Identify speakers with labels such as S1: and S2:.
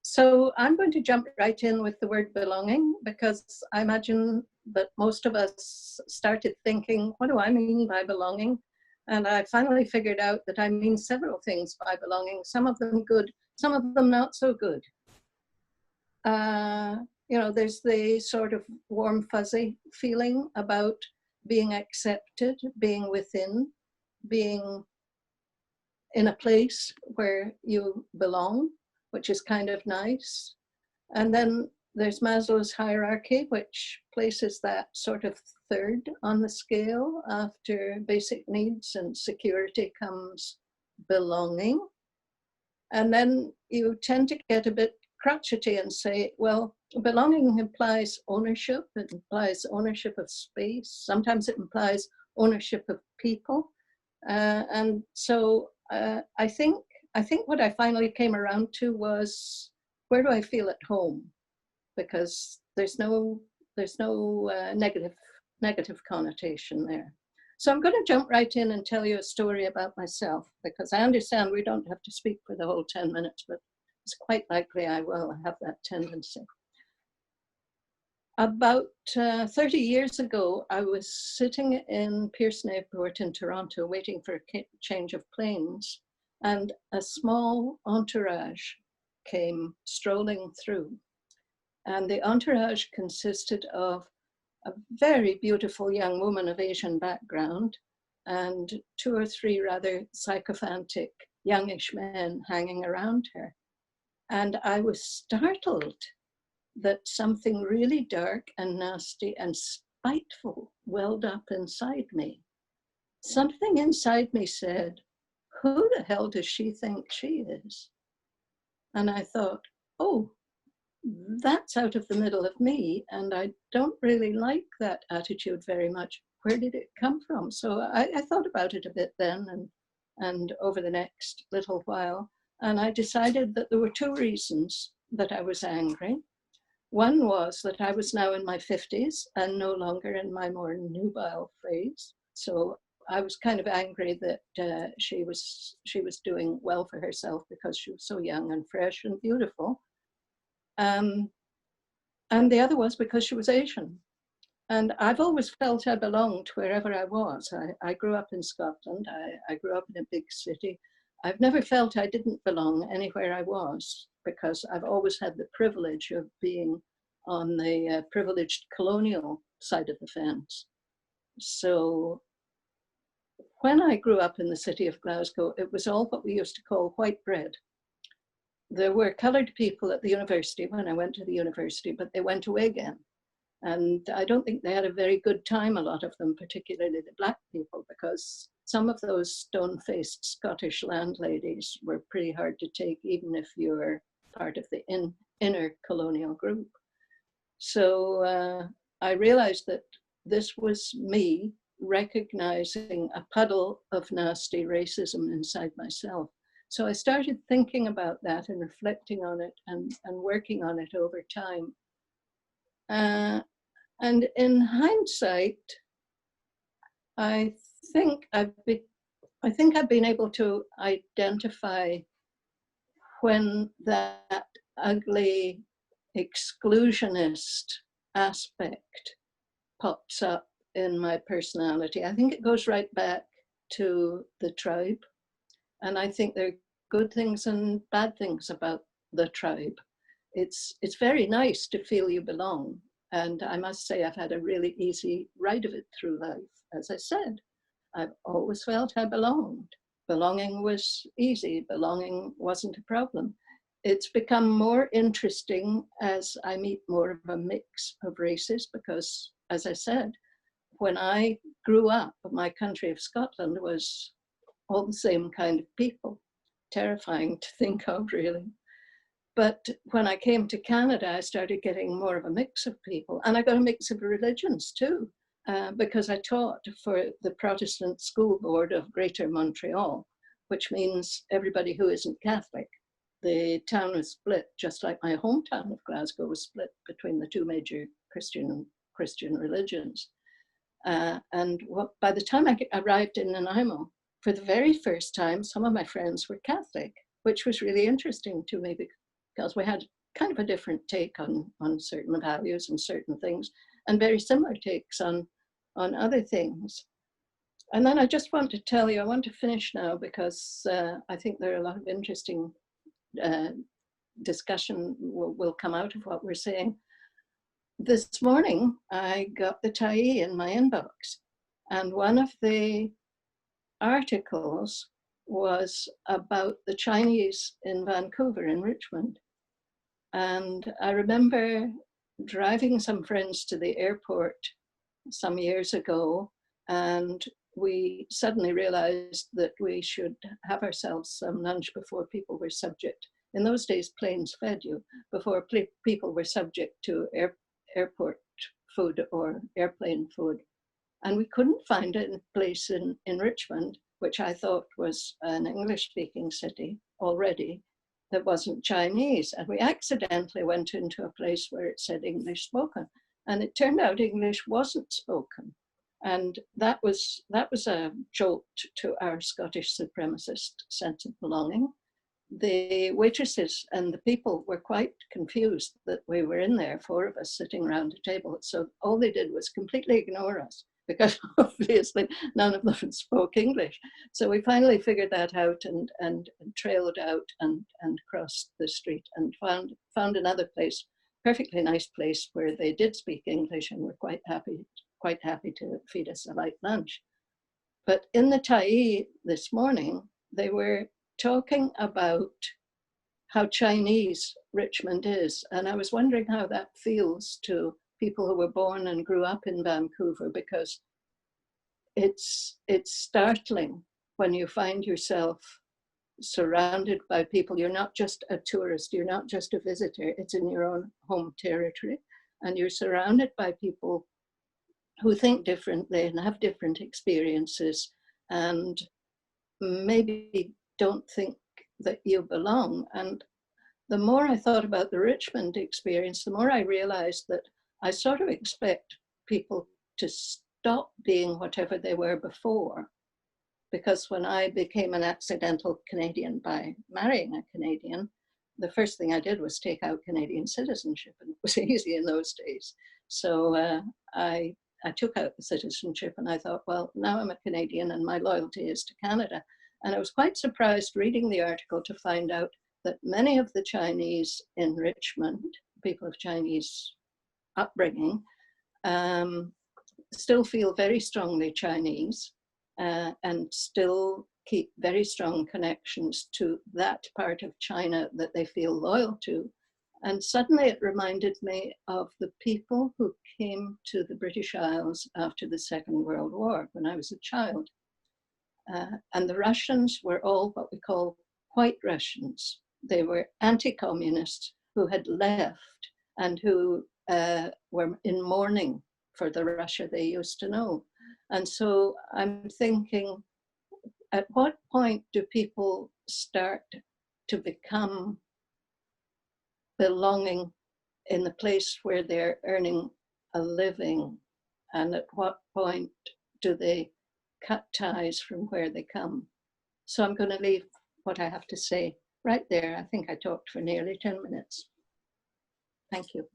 S1: So I'm going to jump right in with the word belonging, because I imagine that most of us started thinking, what do I mean by belonging? And I finally figured out that I mean several things by belonging, some of them good, some of them not so good. There's the sort of warm, fuzzy feeling about being accepted, being within, being in a place where you belong, which is kind of nice. And then there's Maslow's hierarchy, which places that sort of third on the scale. After basic needs and security comes belonging. And then you tend to get a bit crotchety and say, well, belonging implies ownership. It implies ownership of space. Sometimes it implies ownership of people. And so I think what I finally came around to was, where do I feel at home? Because there's no negative connotation there. So I'm going to jump right in and tell you a story about myself, because I understand we don't have to speak for the whole 10 minutes, but it's quite likely I will have that tendency. About 30 years ago, I was sitting in Pearson Airport in Toronto waiting for a change of planes, and a small entourage came strolling through. And the entourage consisted of a very beautiful young woman of Asian background and 2 or 3 rather sycophantic youngish men hanging around her. And I was startled that something really dark and nasty and spiteful welled up inside me. Something inside me said, who the hell does she think she is? And I thought, oh, that's out of the middle of me, and I don't really like that attitude very much. Where did it come from? So I thought about it a bit then and over the next little while, and I decided that there were 2 reasons that I was angry. One was that I was now in my 50s and no longer in my more nubile phase. So I was kind of angry that she was doing well for herself because she was so young and fresh and beautiful. And the other was because she was Asian. And I've always felt I belonged wherever I was. I grew up in Scotland. I grew up in a big city. I've never felt I didn't belong anywhere I was, because I've always had the privilege of being on the privileged colonial side of the fence. So when I grew up in the city of Glasgow, it was all what we used to call white bread. There were coloured people at the university when I went to the university, but they went away again. And I don't think they had a very good time, a lot of them, particularly the black people, because some of those stone-faced Scottish landladies were pretty hard to take, even if you were part of the inner colonial group. So I realized that this was me recognizing a puddle of nasty racism inside myself. So I started thinking about that and reflecting on it and working on it over time. And in hindsight, I think I've been able to identify when that ugly exclusionist aspect pops up in my personality. I think it goes right back to the tribe. And I think there are good things and bad things about the tribe. It's very nice to feel you belong. And I must say, I've had a really easy ride of it through life. As I said, I've always felt I belonged. Belonging was easy. Belonging wasn't a problem. It's become more interesting as I meet more of a mix of races, because, as I said, when I grew up, my country of Scotland was all the same kind of people. Terrifying to think of, really. But when I came to Canada, I started getting more of a mix of people, and I got a mix of religions too, because I taught for the Protestant School Board of Greater Montreal, which means everybody who isn't Catholic. The town was split, just like my hometown of Glasgow was split between the 2 major Christian religions. And by the time I arrived in Nanaimo, for the very first time, some of my friends were Catholic, which was really interesting to me, because we had kind of a different take on certain values and certain things, and very similar takes on other things. And then I just want to tell you, I want to finish now because I think there are a lot of interesting discussion will come out of what we're saying. This morning, I got the Tyee in my inbox, and one of the articles was about the Chinese in Vancouver, in Richmond. And I remember driving some friends to the airport some years ago, and we suddenly realized that we should have ourselves some lunch before people were subject. In those days, planes fed you, before people were subject to airport food or airplane food. And we couldn't find a place in Richmond, which I thought was an English-speaking city already, that wasn't Chinese. And we accidentally went into a place where it said English spoken. And it turned out English wasn't spoken. And that was a jolt to our Scottish supremacist sense of belonging. The waitresses and the people were quite confused that we were in there, 4 of us sitting around a table. So all they did was completely ignore us, because obviously none of them spoke English. So we finally figured that out and trailed out and crossed the street and found another place, perfectly nice place, where they did speak English and were quite happy to feed us a light lunch. But in the Tyee this morning, they were talking about how Chinese Richmond is. And I was wondering how that feels to people who were born and grew up in Vancouver, because it's startling when you find yourself surrounded by people. You're not just a tourist, you're not just a visitor, it's in your own home territory. And you're surrounded by people who think differently and have different experiences, and maybe don't think that you belong. And the more I thought about the Richmond experience, the more I realized that I sort of expect people to stop being whatever they were before. Because when I became an accidental Canadian by marrying a Canadian, the first thing I did was take out Canadian citizenship, and it was easy in those days. So I took out the citizenship, and I thought, well, now I'm a Canadian and my loyalty is to Canada. And I was quite surprised reading the article to find out that many of the Chinese in Richmond, people of Chinese upbringing, still feel very strongly Chinese and still keep very strong connections to that part of China that they feel loyal to. And suddenly it reminded me of the people who came to the British Isles after the Second World War when I was a child. And the Russians were all what we call white Russians. They were anti-communists who had left and who were in mourning for the Russia they used to know. And so I'm thinking, at what point do people start to become belonging in the place where they're earning a living? And at what point do they cut ties from where they come? So I'm going to leave what I have to say right there. I think I talked for nearly 10 minutes. Thank you.